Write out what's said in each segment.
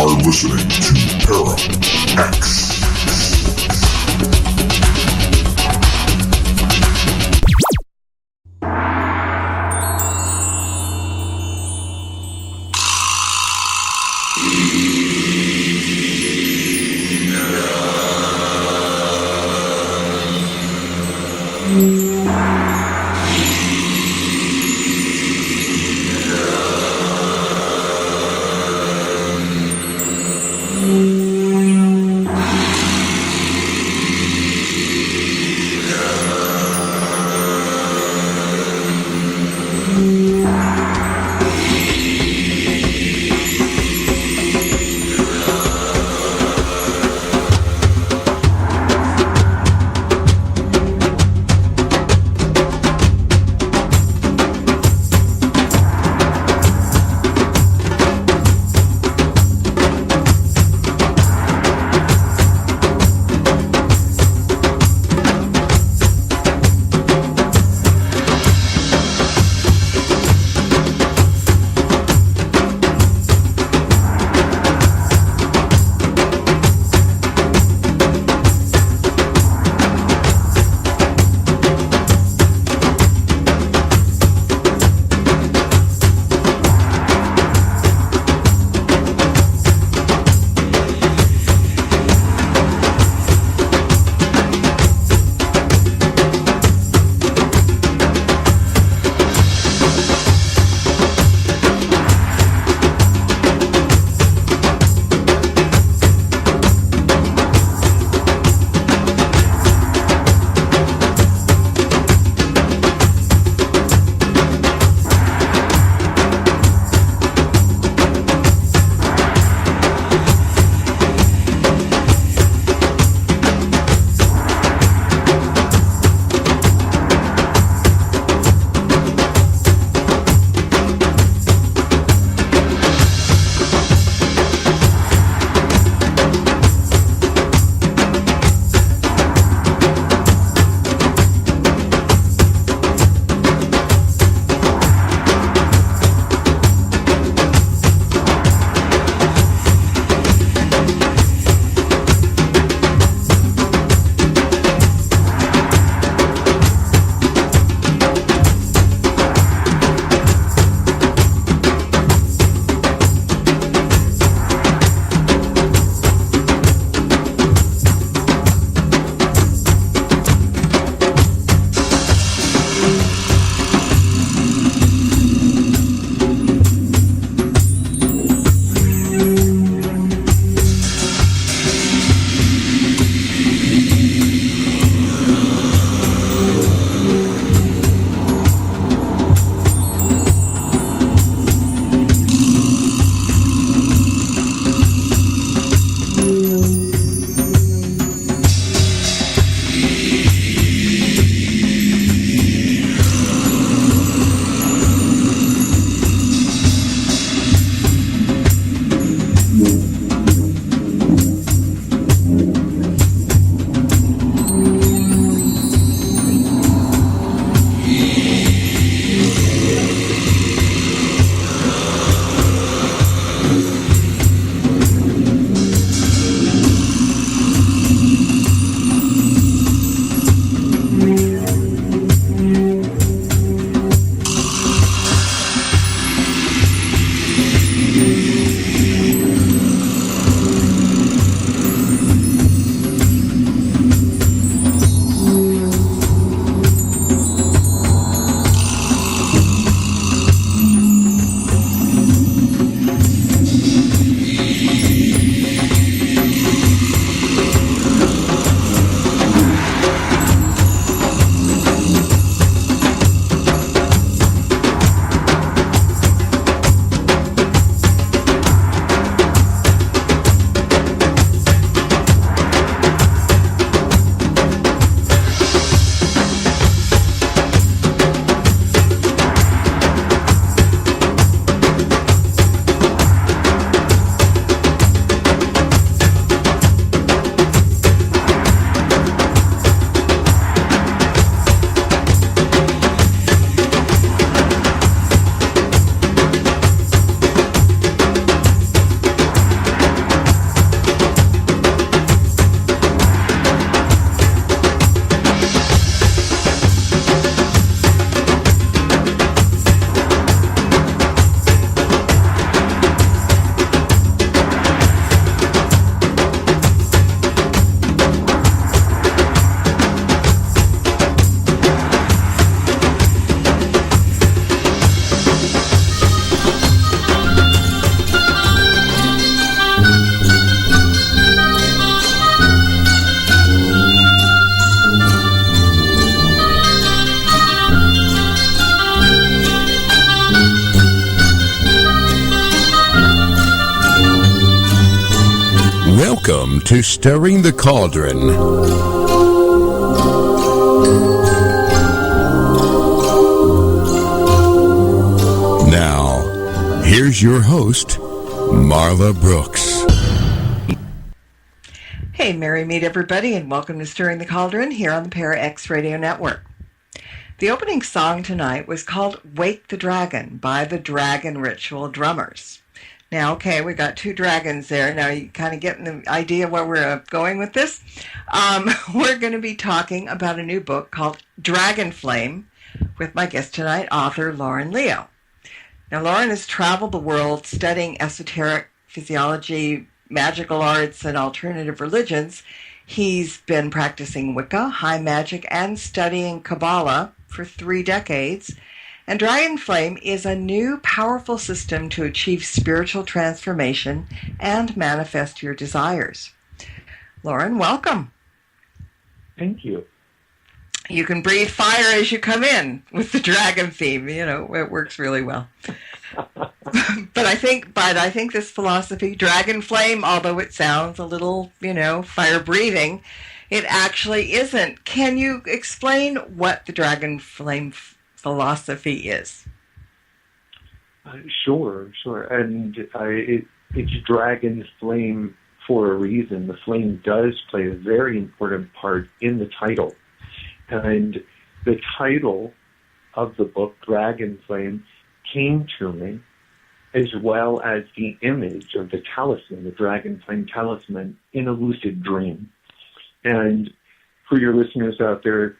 are listening to Para X. Welcome to Stirring the Cauldron. Now, here's your host, Marla Brooks. Hey, merry meet everybody, and welcome to Stirring the Cauldron here on the Para X Radio Network. The opening song tonight was called Wake the Dragon by the Dragon Ritual Drummers. Now, okay, we got two dragons there. Now, you kind of getting the idea where we're going with this? We're going to be talking about a new book called Dragonflame with my guest tonight, author Lawren Leo. Now, Lawren has traveled the world studying esoteric physiology, magical arts, and alternative religions. He's been practicing Wicca, high magic, and studying Kabbalah for 3 decades. And Dragonflame is a new, powerful system to achieve spiritual transformation and manifest your desires. Lawren, welcome. Thank you. You can breathe fire as you come in with the dragon theme. You know, it works really well. But I think this philosophy, Dragonflame, although it sounds a little, fire breathing, it actually isn't. Can you explain what the Dragonflame philosophy is? Sure. And it's dragon flame for a reason. The flame does play a very important part in the title. And the title of the book, Dragonflame, came to me as well as the image of the talisman, the Dragonflame talisman, in a lucid dream. And for your listeners out there,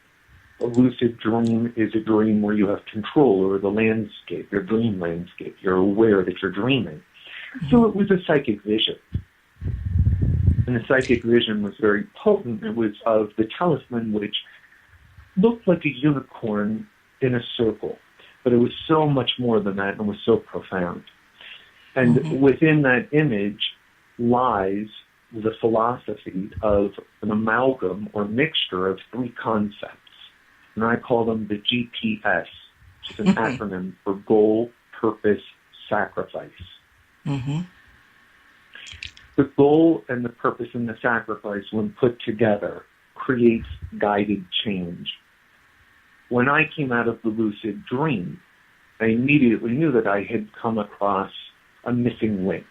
a lucid dream is a dream where you have control over the landscape, your dream landscape. You're aware that you're dreaming. So it was a psychic vision. And the psychic vision was very potent. It was of the talisman, which looked like a unicorn in a circle. But it was so much more than that and was so profound. And within that image lies the philosophy of an amalgam or mixture of 3 concepts. And I call them the GPS, which is an acronym for goal, purpose, sacrifice. The goal and the purpose and the sacrifice, when put together, creates guided change. When I came out of the lucid dream, I immediately knew that I had come across a missing link.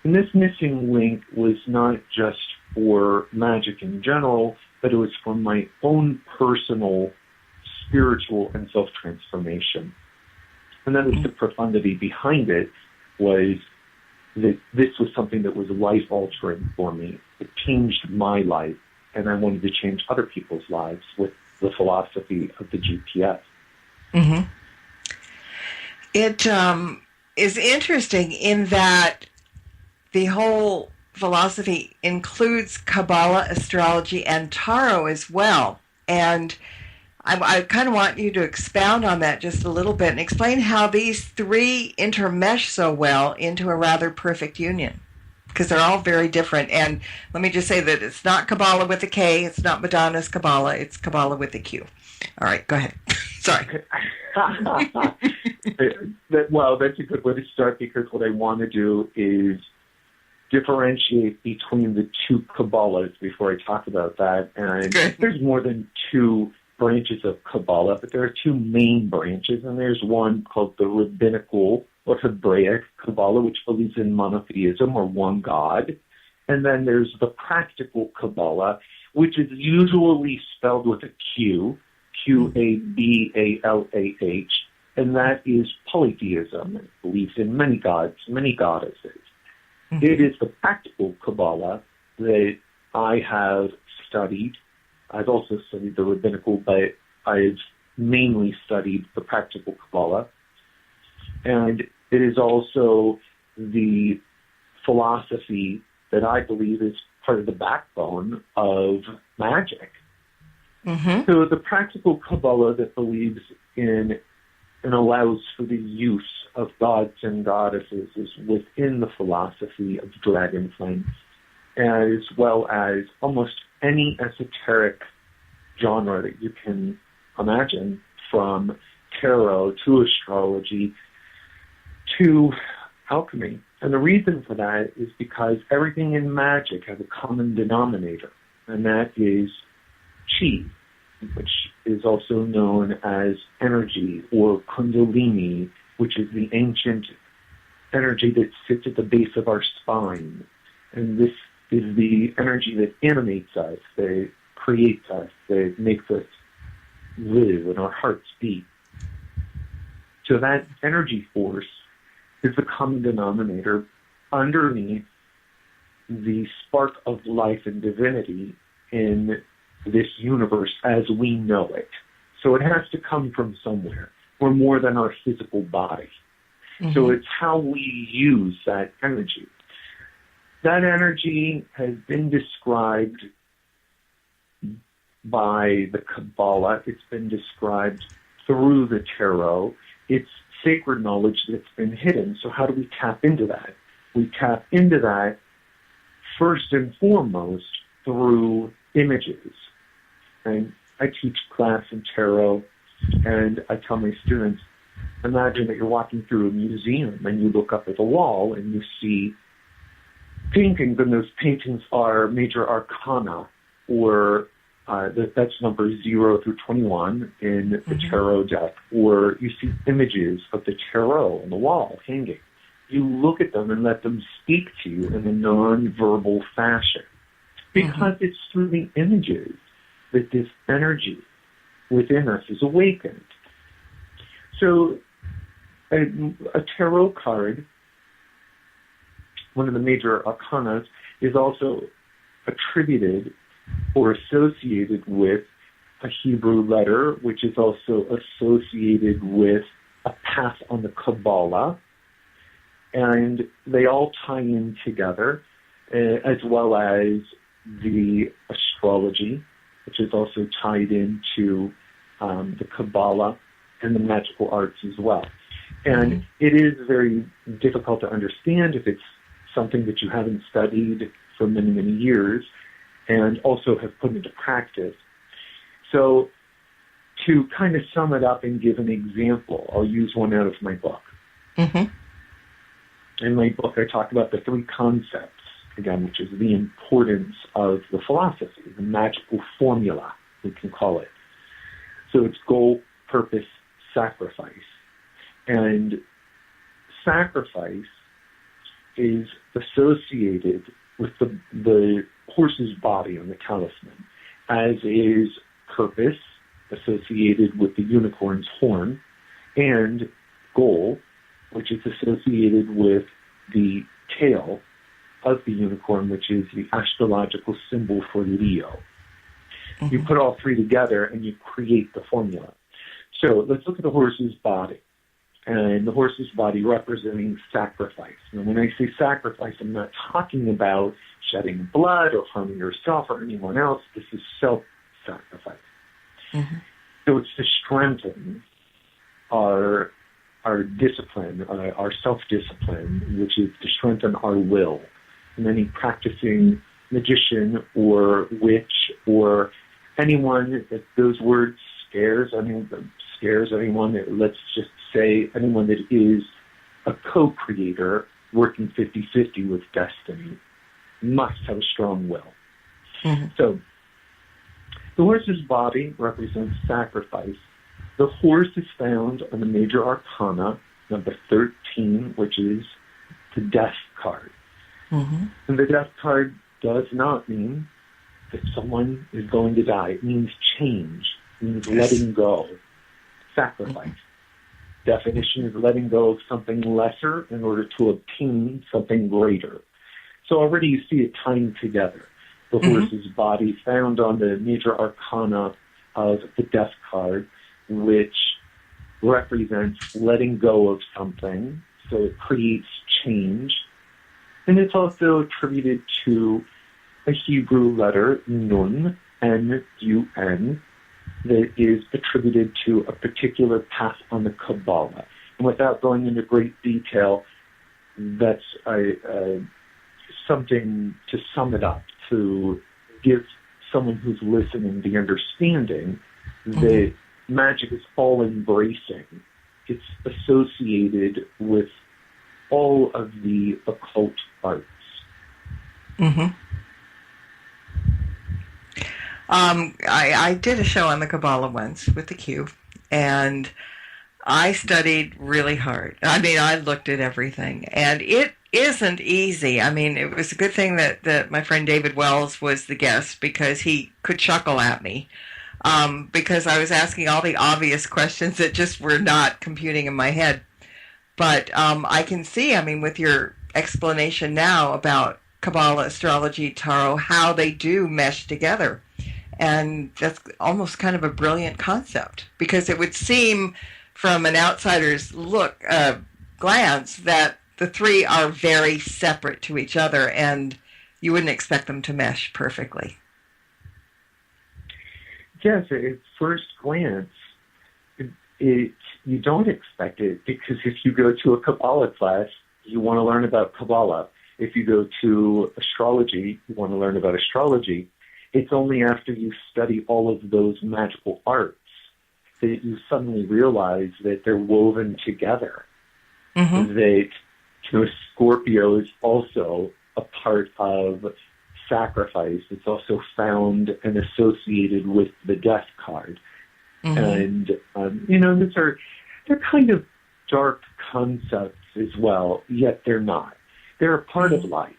And this missing link was not just for magic in general, but it was for my own personal spiritual and self-transformation. And that was the profundity behind it, was that this was something that was life-altering for me. It changed my life, and I wanted to change other people's lives with the philosophy of the GPS. It is interesting in that the whole philosophy includes Kabbalah, astrology, and Tarot as well. And I kind of want you to expound on that just a little bit and explain how these 3 intermesh so well into a rather perfect union, because they're all very different. And let me just say that it's not Kabbalah with a K, it's not Madonna's Kabbalah, it's Kabbalah with a Q. All right, go ahead. Sorry. Well, that's a good way to start, because what I want to do is differentiate between the 2 Kabbalahs before I talk about that. And there's more than 2 branches of Kabbalah, but there are 2 main branches, and there's one called the rabbinical or Hebraic Kabbalah, which believes in monotheism or one God. And then there's the practical Kabbalah, which is usually spelled with a Q, Qabalah, and that is polytheism. It believes in many gods, many goddesses. It is the practical Kabbalah that I have studied. I've also studied the rabbinical, but I've mainly studied the practical Kabbalah. And it is also the philosophy that I believe is part of the backbone of magic. So the practical Kabbalah that believes in and allows for the use of gods and goddesses is within the philosophy of Dragonflame, as well as almost any esoteric genre that you can imagine, from tarot to astrology to alchemy. And the reason for that is because everything in magic has a common denominator, and that is chi, which is also known as energy, or kundalini, which is the ancient energy that sits at the base of our spine. And this is the energy that animates us, that creates us, that makes us live and our hearts beat. So that energy force is the common denominator underneath the spark of life and divinity in this universe as we know it. So it has to come from somewhere. We're more than our physical body. Mm-hmm. So it's how we use that energy. That energy has been described by the Kabbalah. It's been described through the tarot. It's sacred knowledge that's been hidden. So how do we tap into that? We tap into that first and foremost through images. And I teach class in tarot, and I tell my students, imagine that you're walking through a museum and you look up at the wall and you see paintings, and those paintings are major arcana, or that's numbers 0 through 21 in the tarot deck, or you see images of the tarot on the wall hanging. You look at them and let them speak to you in a non-verbal fashion, because it's through the images that this energy within us is awakened. So a tarot card, one of the major arcanas, is also attributed or associated with a Hebrew letter, which is also associated with a path on the Kabbalah, and they all tie in together, as well as the astrology, which is also tied into the Kabbalah and the magical arts as well. And it is very difficult to understand if it's something that you haven't studied for many, many years and also have put into practice. So to kind of sum it up and give an example, I'll use one out of my book. In my book, I talk about the 3 concepts, again, which is the importance of the philosophy, the magical formula, we can call it. So it's goal, purpose, sacrifice. And sacrifice is associated with the horse's body on the talisman, as is purpose, associated with the unicorn's horn, and goal, which is associated with the tail of the unicorn, which is the astrological symbol for Leo. You put all 3 together and you create the formula. So let's look at the horse's body. And the horse's body representing sacrifice. And when I say sacrifice, I'm not talking about shedding blood or harming yourself or anyone else. This is self-sacrifice. So it's to strengthen our discipline, our self-discipline, which is to strengthen our will. And any practicing magician or witch or anyone that those words scares anyone, let's just say anyone that is a co-creator working 50-50 with destiny must have a strong will. So the horse's body represents sacrifice. The horse is found on the major arcana, number 13, which is the death card. And the death card does not mean that someone is going to die. It means change. It means letting go. Sacrifice. Definition is letting go of something lesser in order to obtain something greater. So already you see it tying together. The horse's body found on the major arcana of the death card, which represents letting go of something, so it creates change. And it's also attributed to a Hebrew letter, Nun, N-U-N, that is attributed to a particular path on the Kabbalah. And without going into great detail, that's something to sum it up, to give someone who's listening the understanding that magic is all embracing. It's associated with all of the occult arts. Mm-hmm. I did a show on the Kabbalah once with the Q, and I studied really hard. I mean, I looked at everything, and it isn't easy. I mean, it was a good thing that my friend David Wells was the guest, because he could chuckle at me, because I was asking all the obvious questions that just were not computing in my head. But I can see, I mean, with your explanation now about Kabbalah, astrology, tarot, how they do mesh together. And that's almost kind of a brilliant concept, because it would seem from an outsider's glance that the three are very separate to each other, and you wouldn't expect them to mesh perfectly. Yes, at first glance, you don't expect it, because if you go to a Kabbalah class, you want to learn about Kabbalah. If you go to astrology, you want to learn about astrology. It's only after you study all of those magical arts that you suddenly realize that they're woven together. Mm-hmm. That Scorpio is also a part of sacrifice. It's also found and associated with the death card. Mm-hmm. And, they're kind of dark concepts as well, yet they're not. They're a part of life.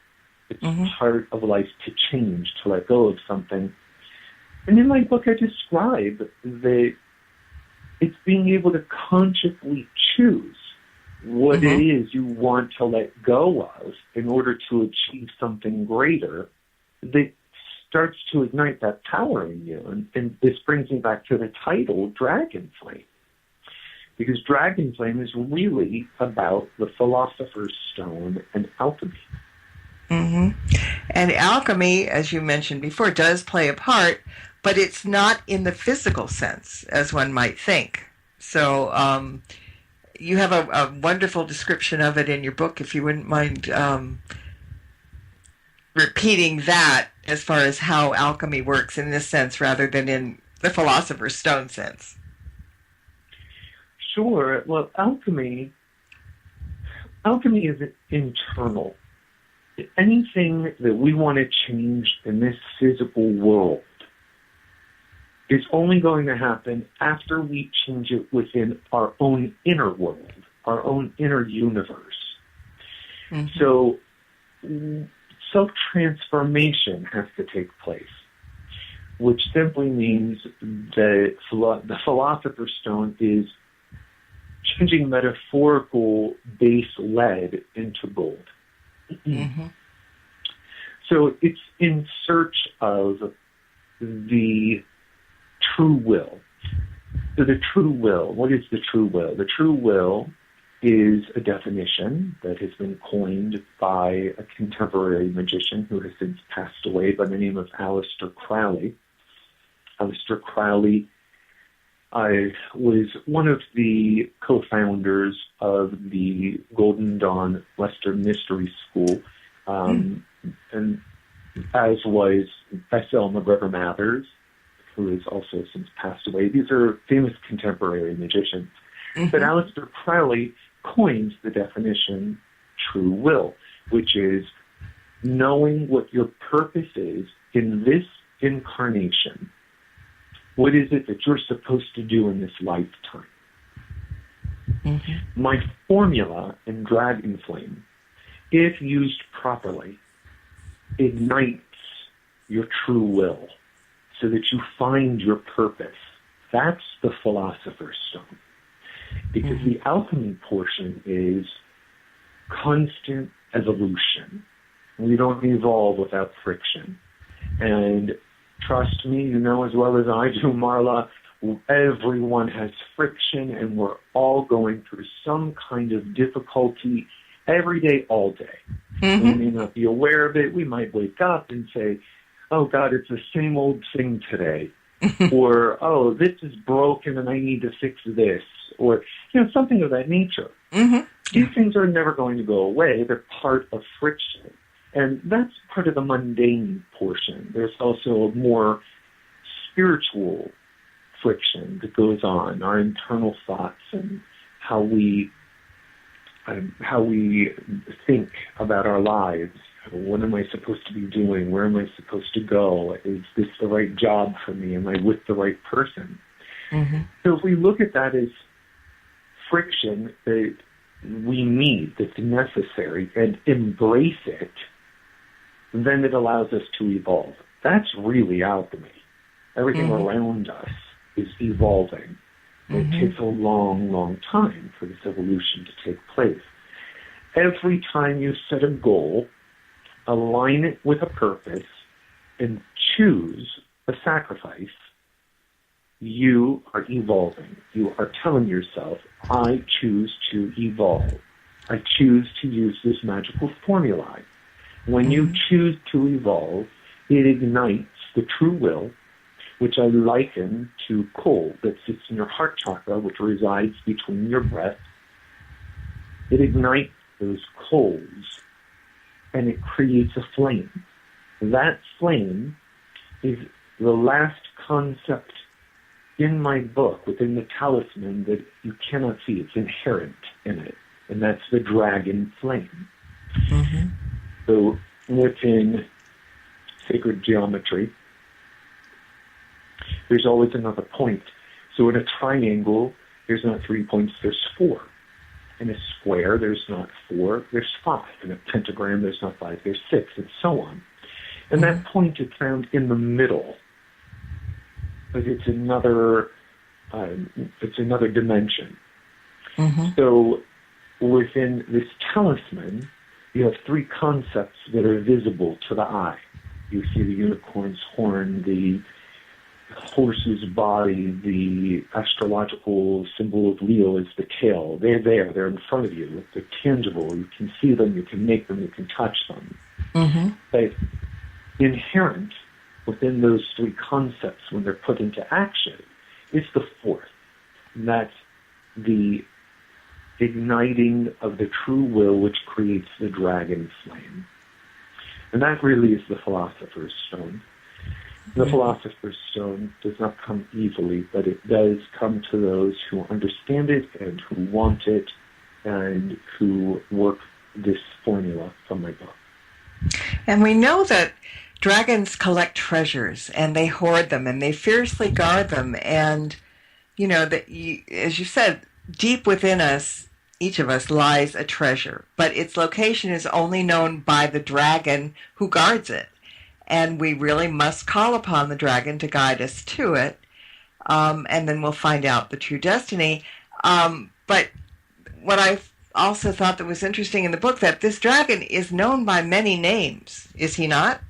It's part of life to change, to let go of something. And in my book, I describe that it's being able to consciously choose what it is you want to let go of in order to achieve something greater that starts to ignite that power in you. And this brings me back to the title, Dragonflame. Because Dragonflame is really about the Philosopher's Stone and alchemy. Mm-hmm. And alchemy, as you mentioned before, does play a part, but it's not in the physical sense, as one might think. So you have a wonderful description of it in your book, if you wouldn't mind repeating that as far as how alchemy works in this sense rather than in the Philosopher's Stone sense. Sure. Well, alchemy is internal. Anything that we want to change in this physical world is only going to happen after we change it within our own inner world, our own inner universe. Mm-hmm. So self-transformation has to take place, which simply means that the Philosopher's Stone is changing metaphorical base lead into gold. Mm-hmm. So it's in search of the true will. So the true will, what is the true will? The true will is a definition that has been coined by a contemporary magician who has since passed away by the name of Aleister Crowley. Aleister Crowley was one of the co-founders of the Golden Dawn Western Mystery School, and as was S.L. McGregor Mathers, who has also since passed away. These are famous contemporary magicians. Mm-hmm. But Aleister Crowley coins the definition true will, which is knowing what your purpose is in this incarnation. What is it that you're supposed to do in this lifetime? Mm-hmm. My formula in Dragonflame, if used properly, ignites your true will so that you find your purpose. That's the Philosopher's Stone. Because the alchemy portion is constant evolution. We don't evolve without friction. And trust me, you know as well as I do, Marla, everyone has friction, and we're all going through some kind of difficulty every day, all day. Mm-hmm. We may not be aware of it. We might wake up and say, oh, God, it's the same old thing today. Or, oh, this is broken and I need to fix this. Or, something of that nature. Mm-hmm. These things are never going to go away. They're part of friction. And that's part of the mundane portion. There's also a more spiritual friction that goes on, our internal thoughts and how we how we think about our lives. What am I supposed to be doing? Where am I supposed to go? Is this the right job for me? Am I with the right person? Mm-hmm. So if we look at that as friction that we need, that's necessary, and embrace it, then it allows us to evolve. That's really alchemy. Everything around us is evolving. It takes a long, long time for this evolution to take place. Every time you set a goal, align it with a purpose, and choose a sacrifice, you are evolving. You are telling yourself, I choose to evolve. I choose to use this magical formula. When you choose to evolve, it ignites the true will, which I liken to coal that sits in your heart chakra, which resides between your breath. It ignites those coals, and it creates a flame. That flame is the last concept in my book, within the talisman, that you cannot see. It's inherent in it, and that's the dragon flame. Mm-hmm. So within sacred geometry, there's always another point. So in a triangle, there's not 3 points, there's 4. In a square, there's not 4, there's 5. In a pentagram, there's not 5, there's 6, and so on. And that point is found in the middle. But it's another dimension. Mm-hmm. So within this talisman, you have 3 concepts that are visible to the eye. You see the unicorn's horn, the horse's body, the astrological symbol of Leo is the tail. They're there. They're in front of you. They're tangible. You can see them. You can make them. You can touch them. Mm-hmm. But inherent within those 3 concepts, when they're put into action, is the 4th. And that's the igniting of the true will, which creates the dragon flame. And that really is the Philosopher's Stone. The Philosopher's Stone does not come easily, but it does come to those who understand it and who want it and who work this formula from my book. And we know that dragons collect treasures, and they hoard them, and they fiercely guard them. And, you know, that as you said, deep within us, each of us, lies a treasure. But its location is only known by the dragon who guards it. And we really must call upon the dragon to guide us to it. And then we'll find out the true destiny. But what I also thought that was interesting in the book, that this dragon is known by many names, is he not?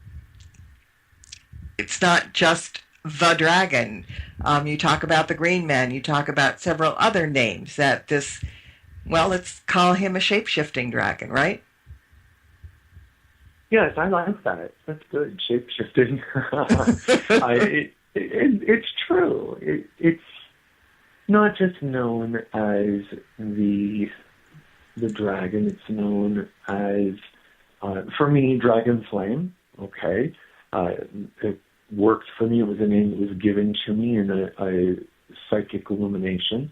It's not just the dragon. You talk about the Green Man. You talk about several other names that this, well, let's call him a shape-shifting dragon, right? Yes, I like that. That's good. Shape-shifting. It's true. It's not just known as the dragon. It's known as, for me, Dragonflame. Okay. It worked for me. It was a name that was given to me in a psychic illumination.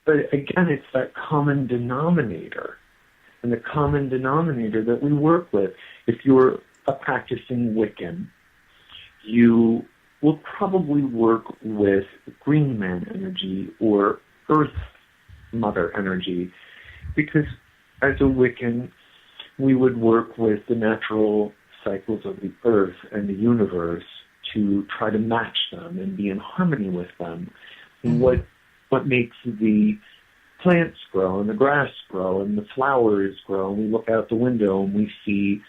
But again, it's that common denominator. And the common denominator that we work with. If you're a practicing Wiccan, you will probably work with Green Man energy or Earth Mother energy, because as a Wiccan, we would work with the natural cycles of the Earth and the universe to try to match them and be in harmony with them. And what makes the plants grow and the grass grow and the flowers grow, and we look out the window and we see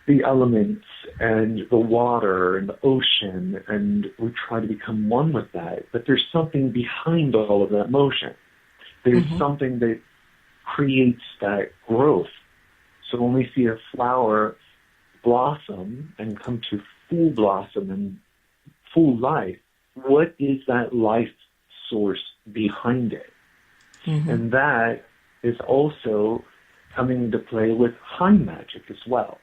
the elements and the water and the ocean, and we try to become one with that. But there's something behind all of that motion. There's something that creates that growth. So when we see a flower blossom and come to full blossom and full life, what is that life source behind it? And that is also coming into play with high magic as well.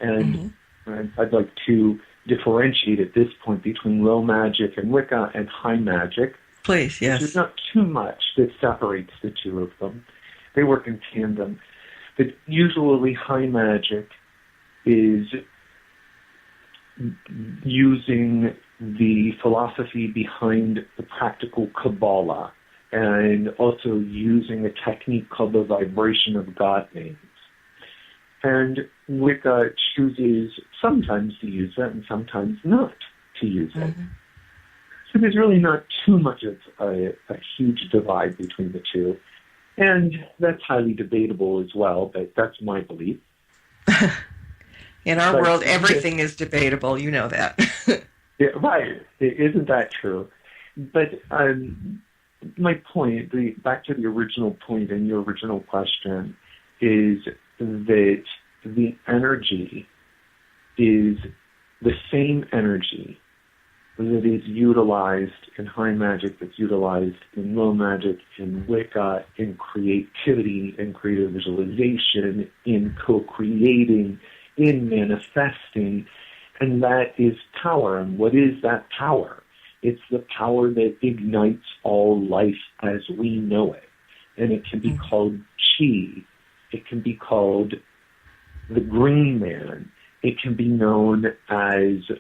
And I'd like to differentiate at this point between low magic and Wicca and high magic. Please, yes. There's not too much that separates the two of them. They work in tandem. But usually high magic is using the philosophy behind the practical Kabbalah and also using a technique called the vibration of God names. And Wicca chooses sometimes to use that and sometimes not to use it. So there's really not too much of a huge divide between the two. And that's highly debatable as well, but that's my belief. In our world, everything is debatable. You know that. Yeah, right. Isn't that true? But my point, back to the original point in your original question, is that the energy is the same energy that is utilized in high magic, that's utilized in low magic, in Wicca, in creativity, in creative visualization, in co-creating, in manifesting, and that is power. And what is that power? It's the power that ignites all life as we know it. And it can be called chi. It can be called the Green Man. It can be known as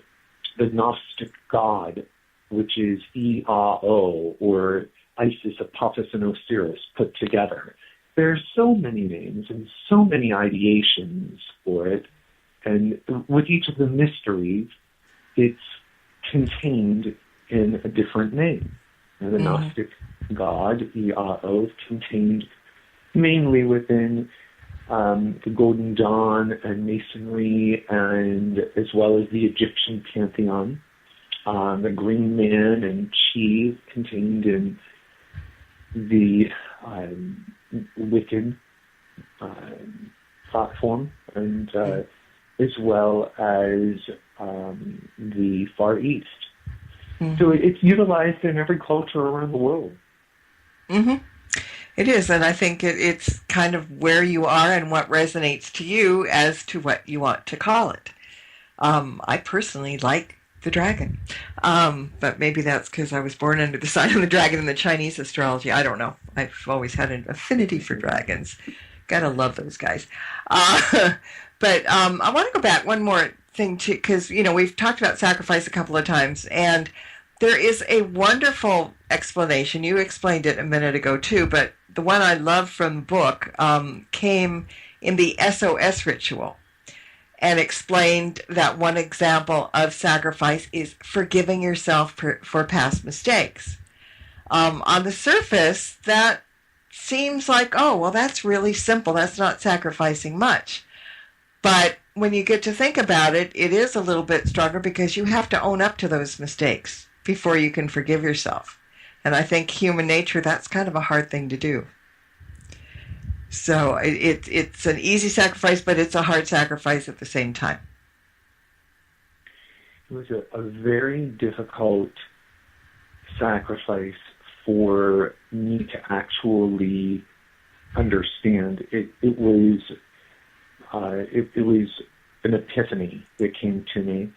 the Gnostic God, which is Iao, or Isis, Apophis, and Osiris put together. There are so many names and so many ideations for it, and with each of the mysteries, it's contained in a different name. And the Gnostic God, Iao, is contained mainly within the Golden Dawn and Masonry, and as well as the Egyptian pantheon. The Green Man and Chi contained in the Wiccan thought form, and as well as the Far East. So it's utilized in every culture around the world. It is, and I think it's kind of where you are and what resonates to you as to what you want to call it. I personally like the dragon, but maybe that's because I was born under the sign of the dragon in the Chinese astrology. I don't know. I've always had an affinity for dragons. Gotta love those guys. But I want to go back one more thing, too, because, we've talked about sacrifice a couple of times, and there is a wonderful explanation. You explained it a minute ago, too, but the one I love from the book came in the SOS ritual and explained that one example of sacrifice is forgiving yourself for past mistakes. On the surface, that seems like, oh, well, that's really simple. That's not sacrificing much. But when you get to think about it, it is a little bit stronger because you have to own up to those mistakes before you can forgive yourself. And I think human nature, that's kind of a hard thing to do. So it's an easy sacrifice, but it's a hard sacrifice at the same time. It was a very difficult sacrifice for me to actually understand. It was an epiphany that came to me.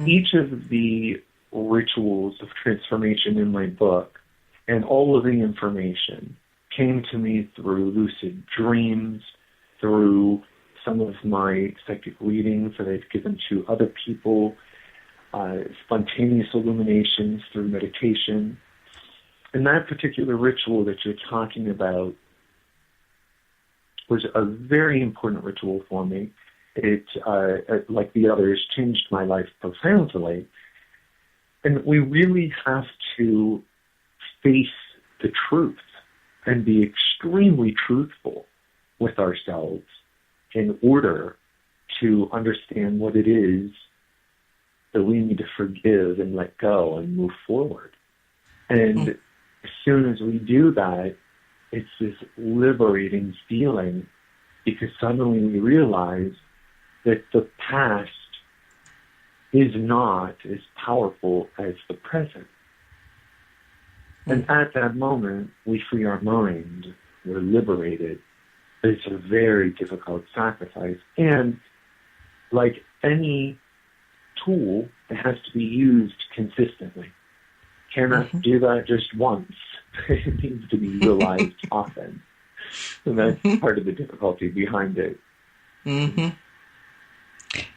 Each of the rituals of transformation in my book and all of the information came to me through lucid dreams, through some of my psychic readings that I've given to other people, spontaneous illuminations through meditation. And that particular ritual that you're talking about was a very important ritual for me. It, like the others, changed my life profoundly. And we really have to face the truth and be extremely truthful with ourselves in order to understand what it is that we need to forgive and let go and move forward. And as soon as we do that, it's this liberating feeling because suddenly we realize that the past is not as powerful as the present. And at that moment, we free our mind, we're liberated. It's a very difficult sacrifice. And like any tool, it has to be used consistently. Cannot do that just once. It needs to be utilized often. And that's part of the difficulty behind it. Mm-hmm.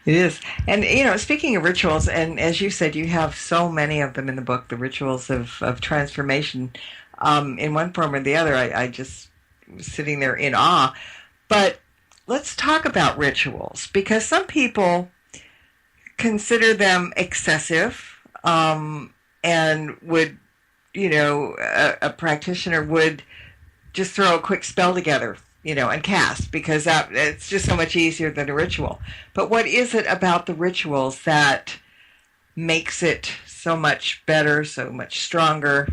It is. And, speaking of rituals, and as you said, you have so many of them in the book, the rituals of transformation, in one form or the other. I just was sitting there in awe. But let's talk about rituals, because some people consider them excessive, and would, a practitioner would just throw a quick spell together, and cast, because it's just so much easier than a ritual. But what is it about the rituals that makes it so much better, so much stronger?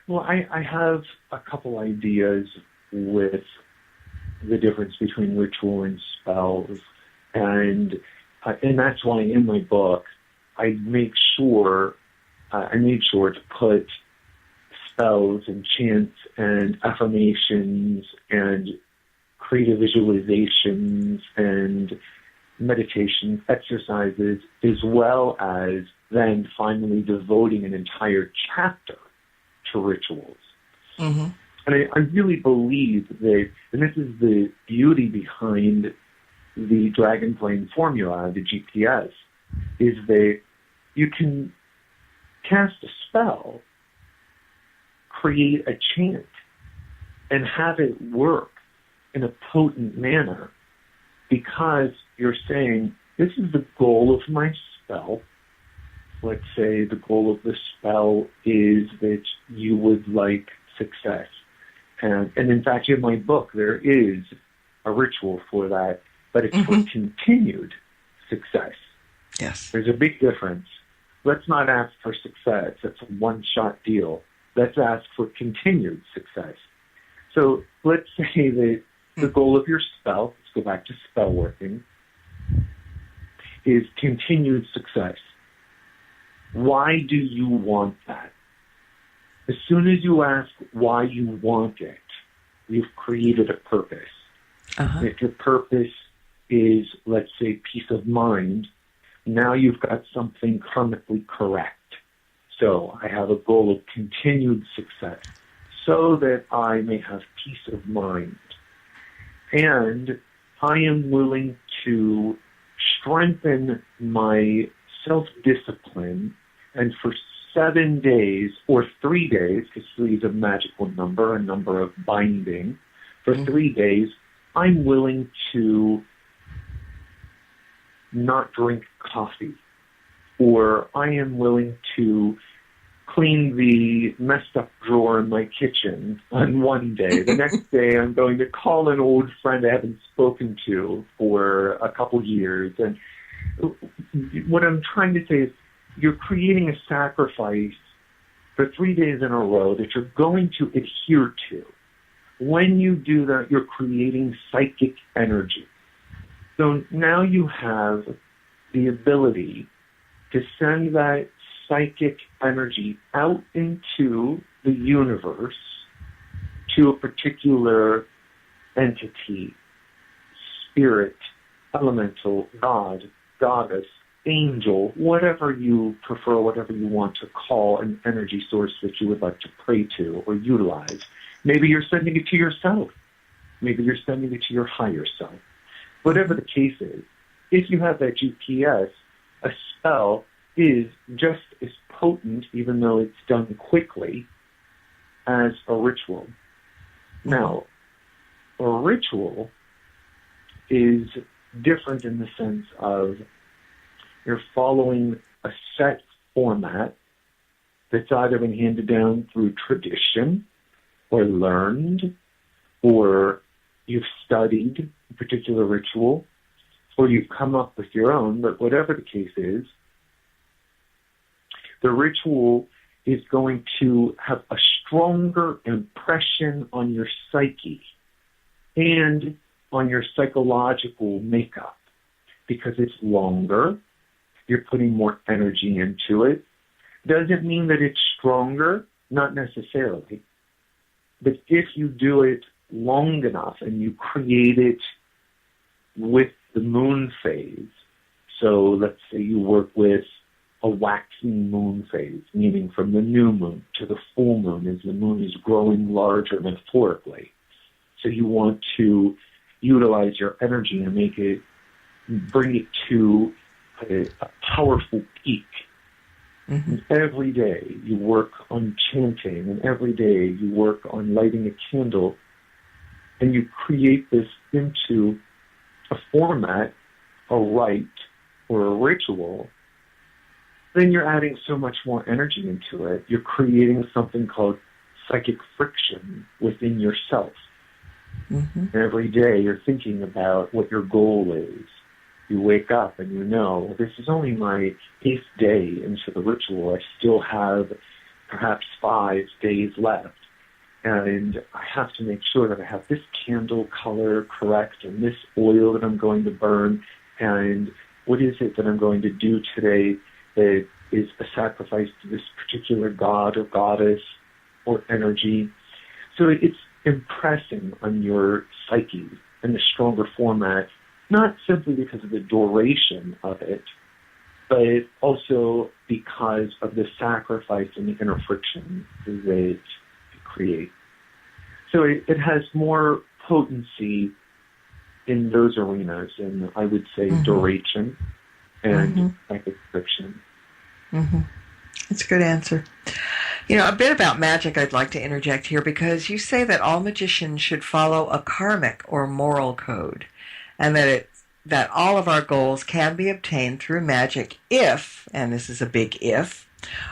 Well, I have a couple ideas with the difference between ritual and spells, and that's why in my book I made sure to put spells and chants and affirmations and creative visualizations and meditation exercises, as well as then finally devoting an entire chapter to rituals. Mm-hmm. And I really believe that, and this is the beauty behind the Dragonflame formula, the GPS, is that you can cast a spell, create a chant, and have it work in a potent manner, because you're saying, this is the goal of my spell. Let's say the goal of the spell is that you would like success. And in fact, in my book, there is a ritual for that, but it's for continued success. Yes. There's a big difference. Let's not ask for success. That's a one-shot deal. Let's ask for continued success. So let's say that the goal of your spell, let's go back to spell working, is continued success. Why do you want that? As soon as you ask why you want it, you've created a purpose. Uh-huh. If your purpose is, let's say, peace of mind, now you've got something karmically correct. So I have a goal of continued success so that I may have peace of mind. And I am willing to strengthen my self-discipline, and for 7 days or 3 days, because 3 is a magical number, a number of binding, for 3 days, I'm willing to not drink coffee, or I am willing to clean the messed up drawer in my kitchen on one day. The next day I'm going to call an old friend I haven't spoken to for a couple years. And what I'm trying to say is you're creating a sacrifice for 3 days in a row that you're going to adhere to. When you do that, you're creating psychic energy. So now you have the ability to send that psychic energy out into the universe to a particular entity, spirit, elemental, god, goddess, angel, whatever you prefer, whatever you want to call an energy source that you would like to pray to or utilize. Maybe you're sending it to yourself. Maybe you're sending it to your higher self. Whatever the case is, if you have that GPS, a spell is just as potent, even though it's done quickly, as a ritual. Now, a ritual is different in the sense of you're following a set format that's either been handed down through tradition or learned, or you've studied a particular ritual, or you've come up with your own, but whatever the case is, the ritual is going to have a stronger impression on your psyche and on your psychological makeup because it's longer. You're putting more energy into it. Does it mean that it's stronger? Not necessarily. But if you do it long enough and you create it with the moon phase, so let's say you work with a waxing moon phase, meaning from the new moon to the full moon as the moon is growing larger metaphorically. So you want to utilize your energy and bring it to a powerful peak. Mm-hmm. Every day you work on chanting, and every day you work on lighting a candle, and you create this into a format, a rite, or a ritual. Then you're adding so much more energy into it. You're creating something called psychic friction within yourself. Mm-hmm. Every day you're thinking about what your goal is. You wake up and you know, this is only my 8th day into the ritual. I still have perhaps 5 days left. And I have to make sure that I have this candle color correct and this oil that I'm going to burn. And what is it that I'm going to do today that is a sacrifice to this particular god or goddess or energy? So it's impressing on your psyche in a stronger format, not simply because of the duration of it, but also because of the sacrifice and the inner friction that it creates. So it has more potency in those arenas, and I would say duration and psychic friction. Mm-hmm. That's a good answer. You know, a bit about magic I'd like to interject here, because you say that all magicians should follow a karmic or moral code, and that all of our goals can be obtained through magic if, and this is a big if,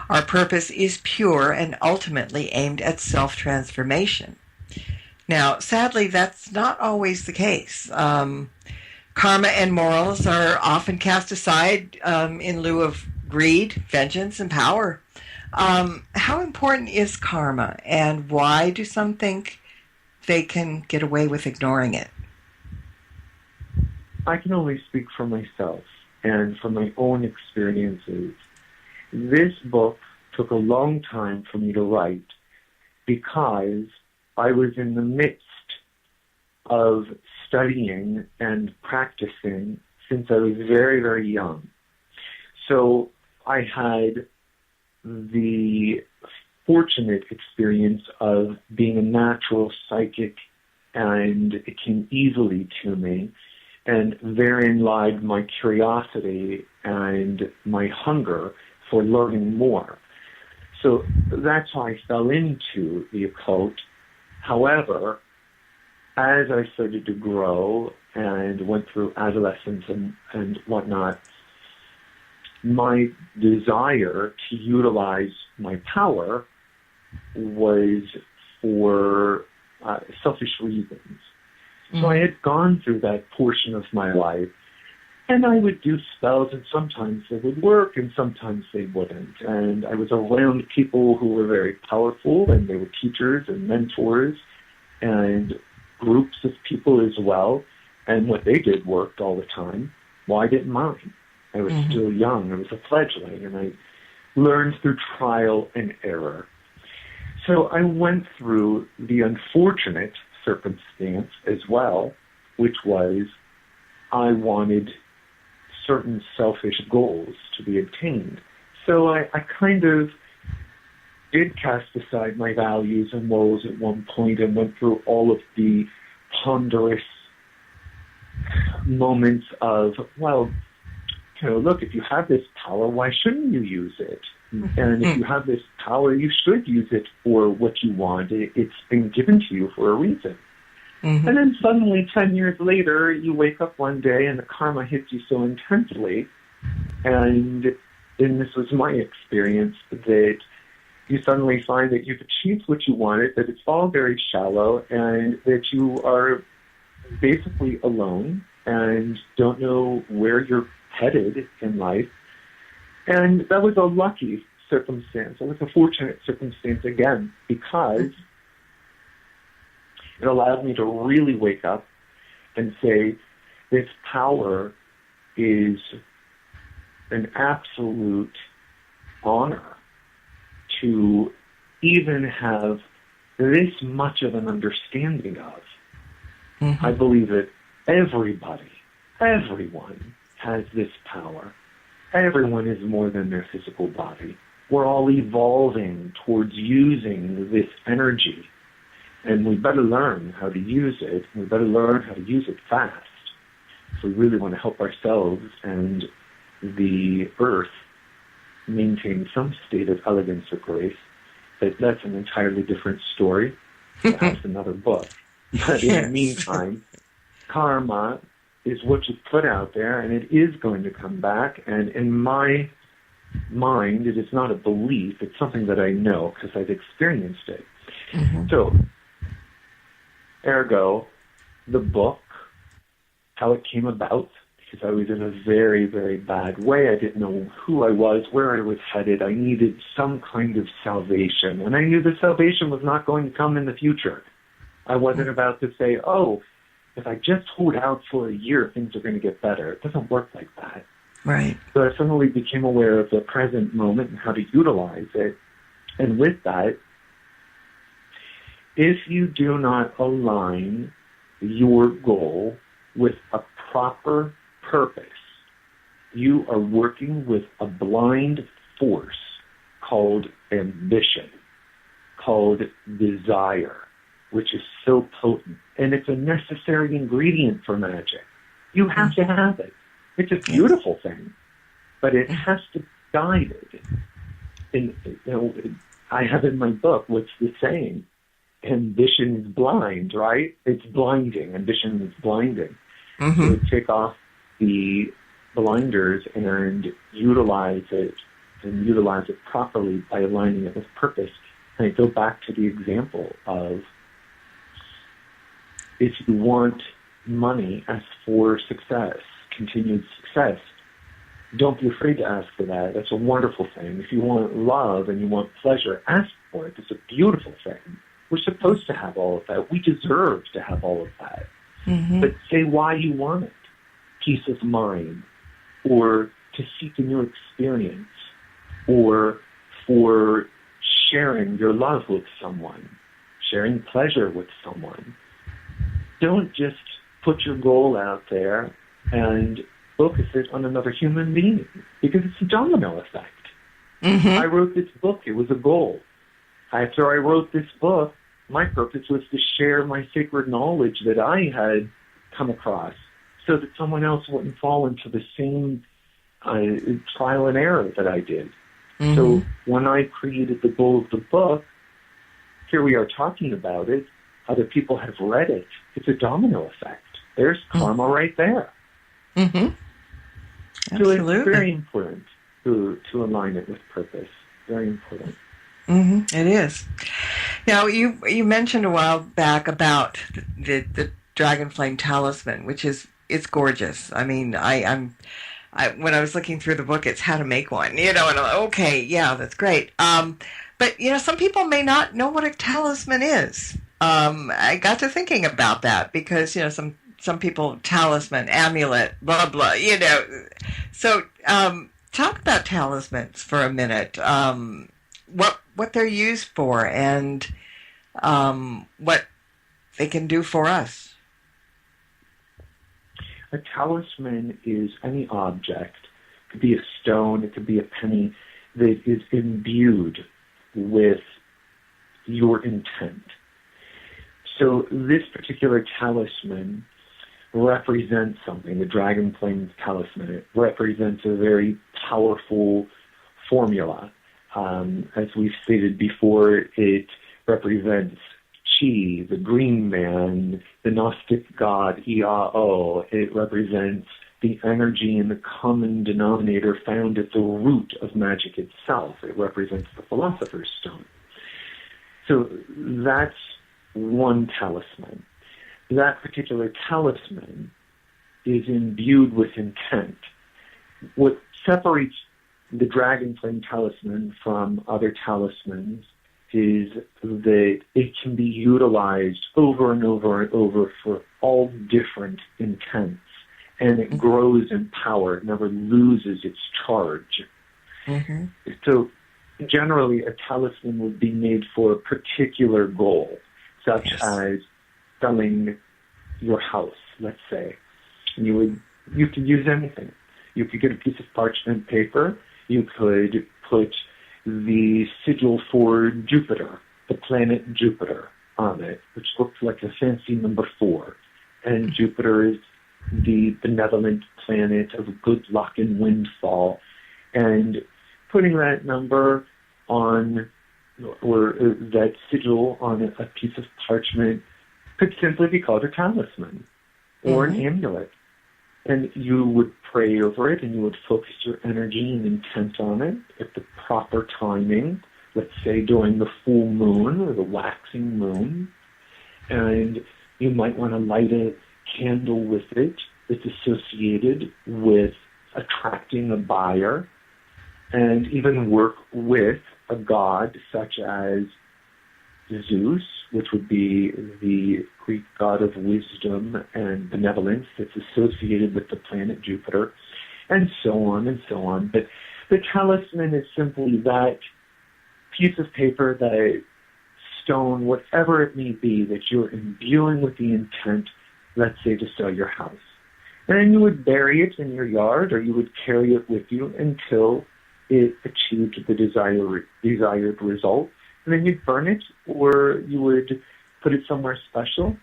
our purpose is pure and ultimately aimed at self-transformation. Now, sadly, that's not always the case. Karma and morals are often cast aside in lieu of greed, vengeance, and power. How important is karma, and why do some think they can get away with ignoring it? I can only speak for myself and from my own experiences. This book took a long time for me to write because I was in the midst of studying and practicing since I was very, very young. So I had the fortunate experience of being a natural psychic, and it came easily to me. And therein lied my curiosity and my hunger for learning more. So that's how I fell into the occult. However, as I started to grow and went through adolescence and whatnot, my desire to utilize my power was for selfish reasons. So I had gone through that portion of my life, and I would do spells, and sometimes they would work, and sometimes they wouldn't. And I was around people who were very powerful, and they were teachers and mentors, and groups of people as well. And what they did worked all the time. Well, I didn't mind. I was still young. I was a fledgling, and I learned through trial and error. So I went through the unfortunate circumstance as well, which was I wanted certain selfish goals to be obtained. So I kind of did cast aside my values and morals at one point and went through all of the ponderous moments of, well, look, if you have this power, why shouldn't you use it? And if you have this power, you should use it for what you want. It's been given to you for a reason. And then suddenly, 10 years later, you wake up one day and the karma hits you so intensely. And this was my experience, that you suddenly find that you've achieved what you wanted, that it's all very shallow, and that you are basically alone and don't know where you're headed in life. And that was a lucky circumstance. It was a fortunate circumstance, again, because it allowed me to really wake up and say, this power is an absolute honor to even have this much of an understanding of. I believe that everyone has this power. everyone is more than their physical body. We're all evolving towards using this energy, and we better learn how to use it. We better learn how to use it fast if we really want to help ourselves and the earth maintain some state of elegance or grace. But that's an entirely different story. Perhaps another book. But in the meantime, karma is what you put out there, and it is going to come back. And in my mind, it is not a belief. It's something that I know because I've experienced it. Mm-hmm. So, ergo, the book, how it came about, because I was in a very, very bad way. I didn't know who I was, where I was headed. I needed some kind of salvation, and I knew the salvation was not going to come in the future. I wasn't about to say, oh, if I just hold out for a year, things are going to get better. It doesn't work like that. Right. So I suddenly became aware of the present moment and how to utilize it. And with that, if you do not align your goal with a proper purpose, you are working with a blind force called ambition, called desire, which is so potent. And it's a necessary ingredient for magic. You have to have it. It's a beautiful thing, but it has to be guided. And, I have in my book, what's the saying? Ambition is blind, right? It's blinding. Ambition is blinding. Mm-hmm. So take off the blinders and utilize it properly by aligning it with purpose. And I go back to the example of, if you want money, ask for success, continued success. Don't be afraid to ask for that. That's a wonderful thing. If you want love and you want pleasure, ask for it. It's a beautiful thing. We're supposed to have all of that. We deserve to have all of that. Mm-hmm. But say why you want it. Peace of mind, or to seek a new experience, or for sharing your love with someone, sharing pleasure with someone. Don't just put your goal out there and focus it on another human being, because it's a domino effect. Mm-hmm. I wrote this book. It was a goal. After I wrote this book, my purpose was to share my sacred knowledge that I had come across so that someone else wouldn't fall into the same trial and error that I did. Mm-hmm. So when I created the goal of the book, here we are talking about it. Other people have read it. It's a domino effect. There's karma right there. Mm-hmm. So it's very important to align it with purpose. Very important. Mm-hmm. It is. Now, you mentioned a while back about the Dragonflame talisman, which is gorgeous. I mean, I when I was looking through the book, it's how to make one. And I'm like, okay, yeah, that's great. But some people may not know what a talisman is. I got to thinking about that because some people, talisman, amulet, blah blah. So talk about talismans for a minute. What they're used for and what they can do for us. A talisman is any object. It could be a stone, it could be a penny, that is imbued with your intent. So this particular talisman represents something, the Dragonflame talisman. It represents a very powerful formula. As we've stated before, it represents Chi, the green man, the Gnostic god Iao. It represents the energy and the common denominator found at the root of magic itself. It represents the Philosopher's Stone. So that's one talisman. That particular talisman is imbued with intent. What separates the Dragonflame talisman from other talismans is that it can be utilized over and over and over for all different intents, and it grows in power. It never loses its charge. Mm-hmm. So generally, a talisman would be made for a particular goal, such as selling your house, let's say. You could use anything. You could get a piece of parchment paper. You could put the sigil for Jupiter, the planet Jupiter, on it, which looks like a fancy number 4. And Jupiter is the benevolent planet of good luck and windfall. And putting that number on, or that sigil on a piece of parchment could simply be called a talisman or an amulet. And you would pray over it, and you would focus your energy and intent on it at the proper timing, let's say during the full moon or the waxing moon. And you might want to light a candle with it that's associated with attracting a buyer, and even work with a god such as Zeus, which would be the Greek god of wisdom and benevolence that's associated with the planet Jupiter, and so on and so on. But the talisman is simply that piece of paper, that stone, whatever it may be, that you're imbuing with the intent, let's say, to sell your house. And then you would bury it in your yard, or you would carry it with you until it achieved the desired result. And then you'd burn it, or you would put it somewhere special,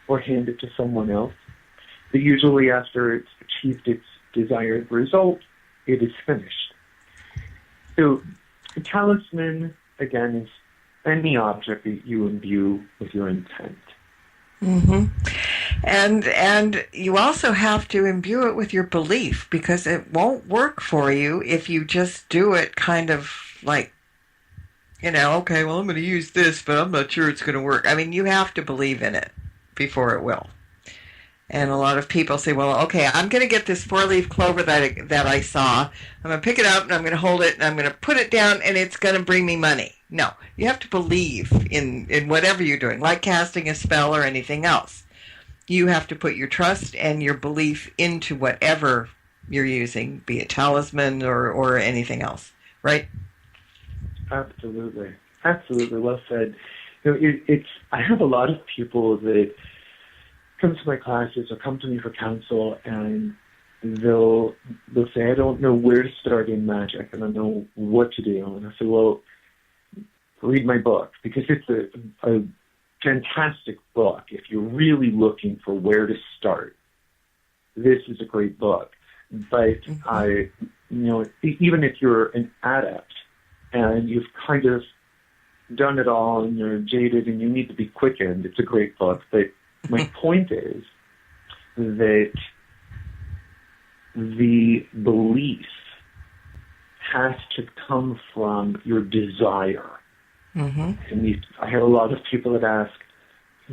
or hand it to someone else. But usually after it's achieved its desired result, it is finished. So a talisman, again, is any object that you imbue with your intent. Mm-hmm. And you also have to imbue it with your belief, because it won't work for you if you just do it kind of like, okay, well, I'm going to use this, but I'm not sure it's going to work. I mean, you have to believe in it before it will. And a lot of people say, well, okay, I'm going to get this 4-leaf clover that I saw. I'm going to pick it up, and I'm going to hold it, and I'm going to put it down, and it's going to bring me money. No, you have to believe in whatever you're doing, like casting a spell or anything else. You have to put your trust and your belief into whatever you're using, be it talisman or anything else, right? Absolutely. Absolutely. Well said. I have a lot of people that come to my classes or come to me for counsel, and they'll say, I don't know where to start in magic. I don't know what to do. And I say, well, read my book, because it's a fantastic book. If you're really looking for where to start, this is a great book. But even if you're an adept and you've kind of done it all and you're jaded and you need to be quickened, it's a great book. But my point is that the belief has to come from your desire. Mm-hmm. And I have a lot of people that ask,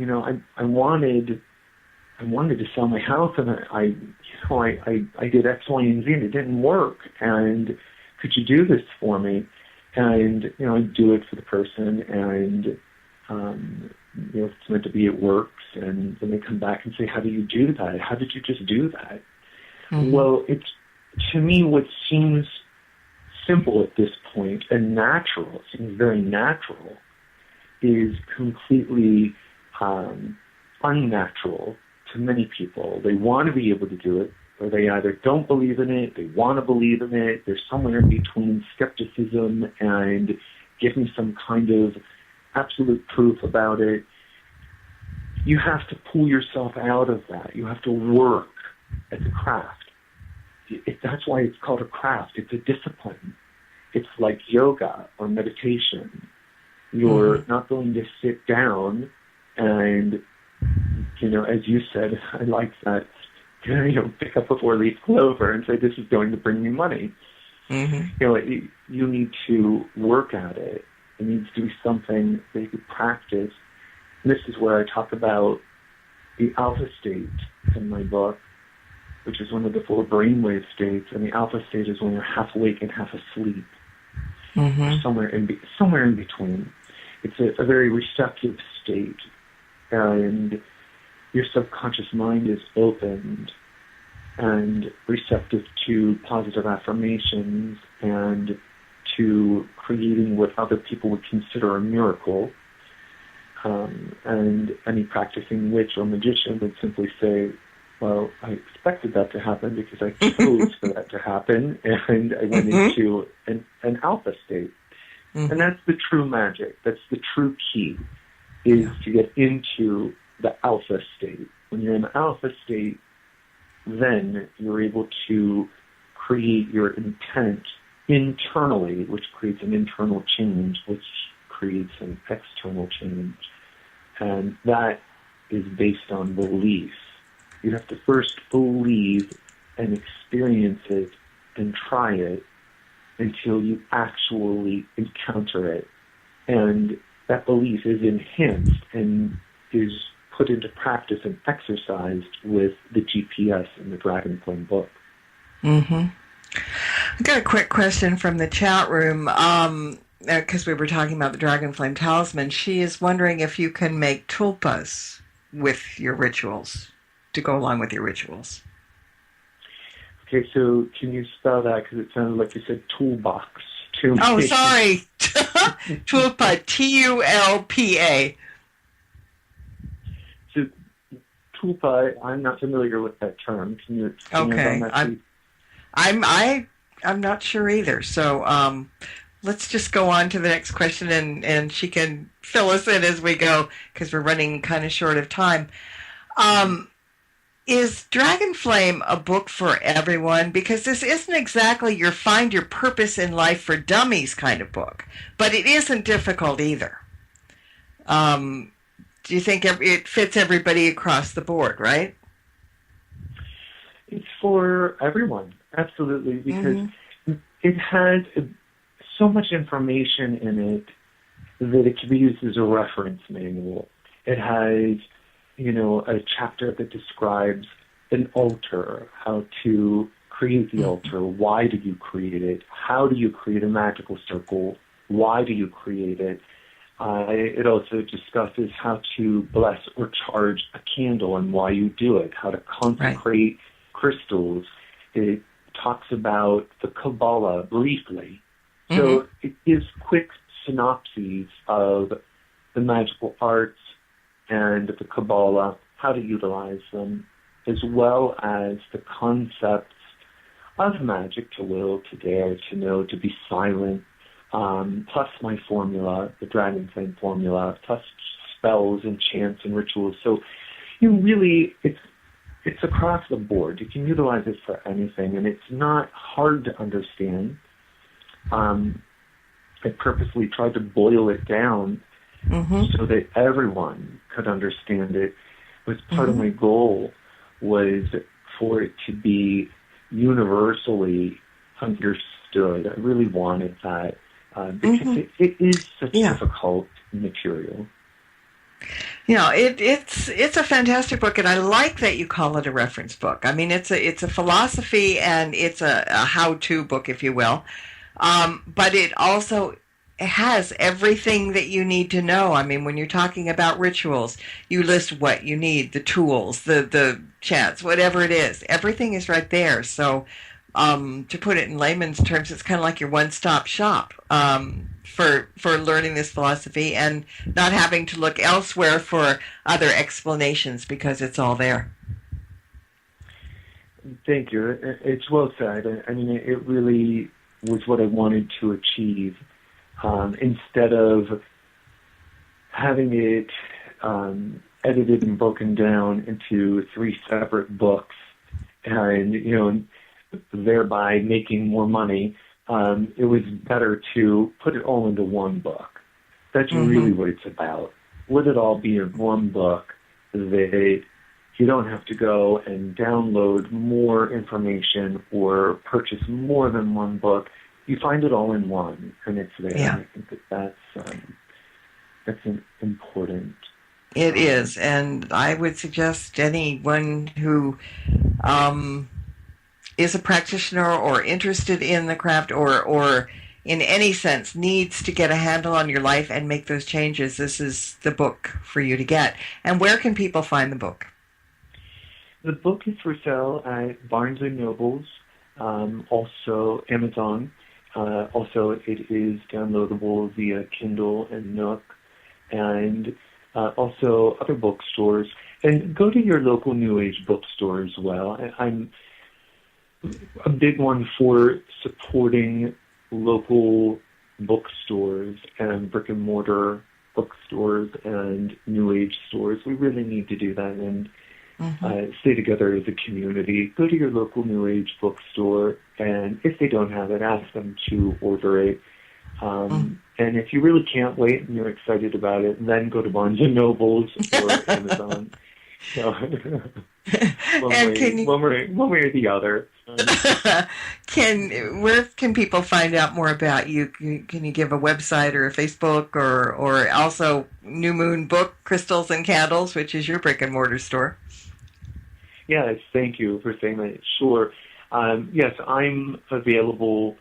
I wanted to sell my house, and I did X, Y, and Z, and it didn't work. And could you do this for me? And I do it for the person, and if it's meant to be, it works. And then they come back and say, "How do you do that? How did you just do that?" Mm-hmm. Well, it's, to me, what seems simple at this point and natural, it seems very natural, is completely unnatural to many people. They want to be able to do it, or they either don't believe in it, they want to believe in it, they're somewhere in between skepticism and give me some kind of absolute proof about it. You have to pull yourself out of that. You have to work at the craft. That's why it's called a craft. It's a discipline. It's like yoga or meditation. You're not going to sit down and, as you said, I like that, pick up a 4-leaf clover and say, this is going to bring me money. Mm-hmm. You need to work at it. It needs to be something that you can practice. And this is where I talk about the alpha state in my book, which is one of the 4 brainwave states. And the alpha state is when you're half awake and half asleep, somewhere in between. It's a very receptive state, and your subconscious mind is opened and receptive to positive affirmations and to creating what other people would consider a miracle. And any practicing witch or magician would simply say, Well, I expected that to happen because I chose for that to happen, and I went into an alpha state. And that's the true magic. That's the true key, is to get into the alpha state. When you're in the alpha state, then you're able to create your intent internally, which creates an internal change, which creates an external change. And that is based on belief. You have to first believe and experience it and try it until you actually encounter it. And that belief is enhanced and is put into practice and exercised with the GPS in the Dragonflame book. I got a quick question from the chat room, because we were talking about the Dragonflame Talisman. She is wondering if you can make tulpas with your rituals, to go along with your rituals. Okay, so can you spell that? Because it sounded like you said toolbox. Oh, sorry. Tulpa, T-U-L-P-A. So, tulpa, I'm not familiar with that term. Can you expand on that, please? I'm not sure either. So let's just go on to the next question, and she can fill us in as we go, because we're running kind of short of time. Is Dragonflame a book for everyone? Because this isn't exactly your find your purpose in life for dummies kind of book, but it isn't difficult either. Do you think it fits everybody across the board, right? It's for everyone, absolutely, because it has so much information in it that it can be used as a reference manual. It has, a chapter that describes an altar, how to create the altar, why did you create it, how do you create a magical circle, why do you create it. It also discusses how to bless or charge a candle and why you do it, how to consecrate crystals. It talks about the Kabbalah briefly. So it gives quick synopses of the magical arts and the Kabbalah, how to utilize them, as well as the concepts of magic, to will, to dare, to know, to be silent, plus my formula, the Dragonflame formula, plus spells and chants and rituals. So it's across the board. You can utilize it for anything, and it's not hard to understand. I purposely tried to boil it down so that everyone could understand it. But part of my goal was for it to be universally understood. I really wanted that because it is such difficult material. It's a fantastic book, and I like that you call it a reference book. I mean, it's a philosophy, and it's a how-to book, if you will. But it also has everything that you need to know. I mean, when you're talking about rituals, you list what you need, the tools, the chants, whatever it is. Everything is right there. So to put it in layman's terms, it's kind of like your one-stop shop for learning this philosophy and not having to look elsewhere for other explanations, because it's all there. Thank you. It's well said. I mean, it really was what I wanted to achieve. Instead of having it edited and broken down into 3 separate books and, thereby making more money, it was better to put it all into one book. That's really what it's about. Let it all be in one book that you don't have to go and download more information or purchase more than one book. You find it all in one, and it's there. Yeah. I think that's important. It is, and I would suggest anyone who is a practitioner or interested in the craft or in any sense needs to get a handle on your life and make those changes, this is the book for you to get. And where can people find the book? The book is for sale at Barnes & Nobles, also Amazon. Also, it is downloadable via Kindle and Nook, and also other bookstores. And go to your local New Age bookstore as well. I'm a big one for supporting local bookstores and brick and mortar bookstores and New Age stores. We really need to do that and stay together as a community. Go to your local New Age bookstore, and if they don't have it, ask them to order it. And if you really can't wait and you're excited about it, then go to Barnes & Nobles or Amazon. So, one way or the other. Where can people find out more about you? Can you give a website or a Facebook or also New Moon Book, Crystals and Candles, which is your brick and mortar store? Yes, thank you for saying that. Sure. Yes, I'm available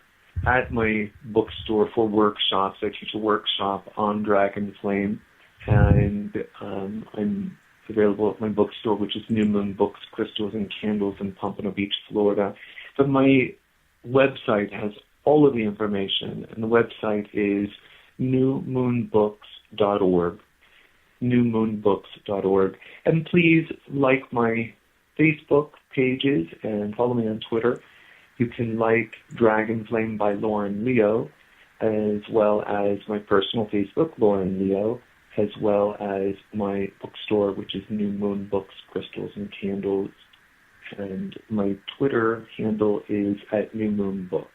at my bookstore for workshops. I teach a workshop on Dragonflame, and I'm available at my bookstore, which is New Moon Books, Crystals and Candles in Pompano Beach, Florida. But my website has all of the information, and the website is newmoonbooks.org, newmoonbooks.org. And please like my Facebook pages and follow me on Twitter. You can like Dragonflame by Lawren Leo, as well as my personal Facebook, Lawren Leo, as well as my bookstore, which is New Moon Books, Crystals and Candles. And my Twitter handle is at New Moon Books.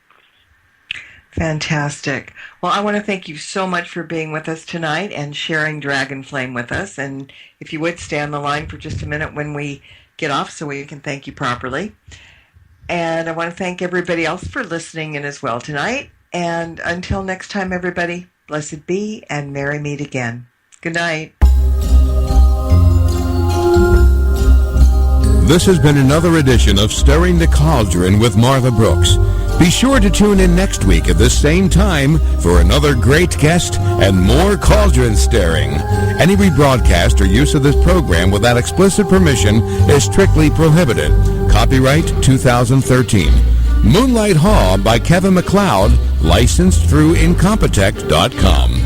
Fantastic. Well, I want to thank you so much for being with us tonight and sharing Dragonflame with us. And if you would stay on the line for just a minute when we get off so we can thank you properly. And I want to thank everybody else for listening in as well tonight. And until next time, everybody, blessed be and merry meet again. Good night. This has been another edition of Stirring the Cauldron with Martha Brooks. Be sure to tune in next week at the same time for another great guest and more cauldron stirring. Any rebroadcast or use of this program without explicit permission is strictly prohibited. Copyright 2013. Moonlight Haw by Kevin MacLeod, licensed through Incompetech.com.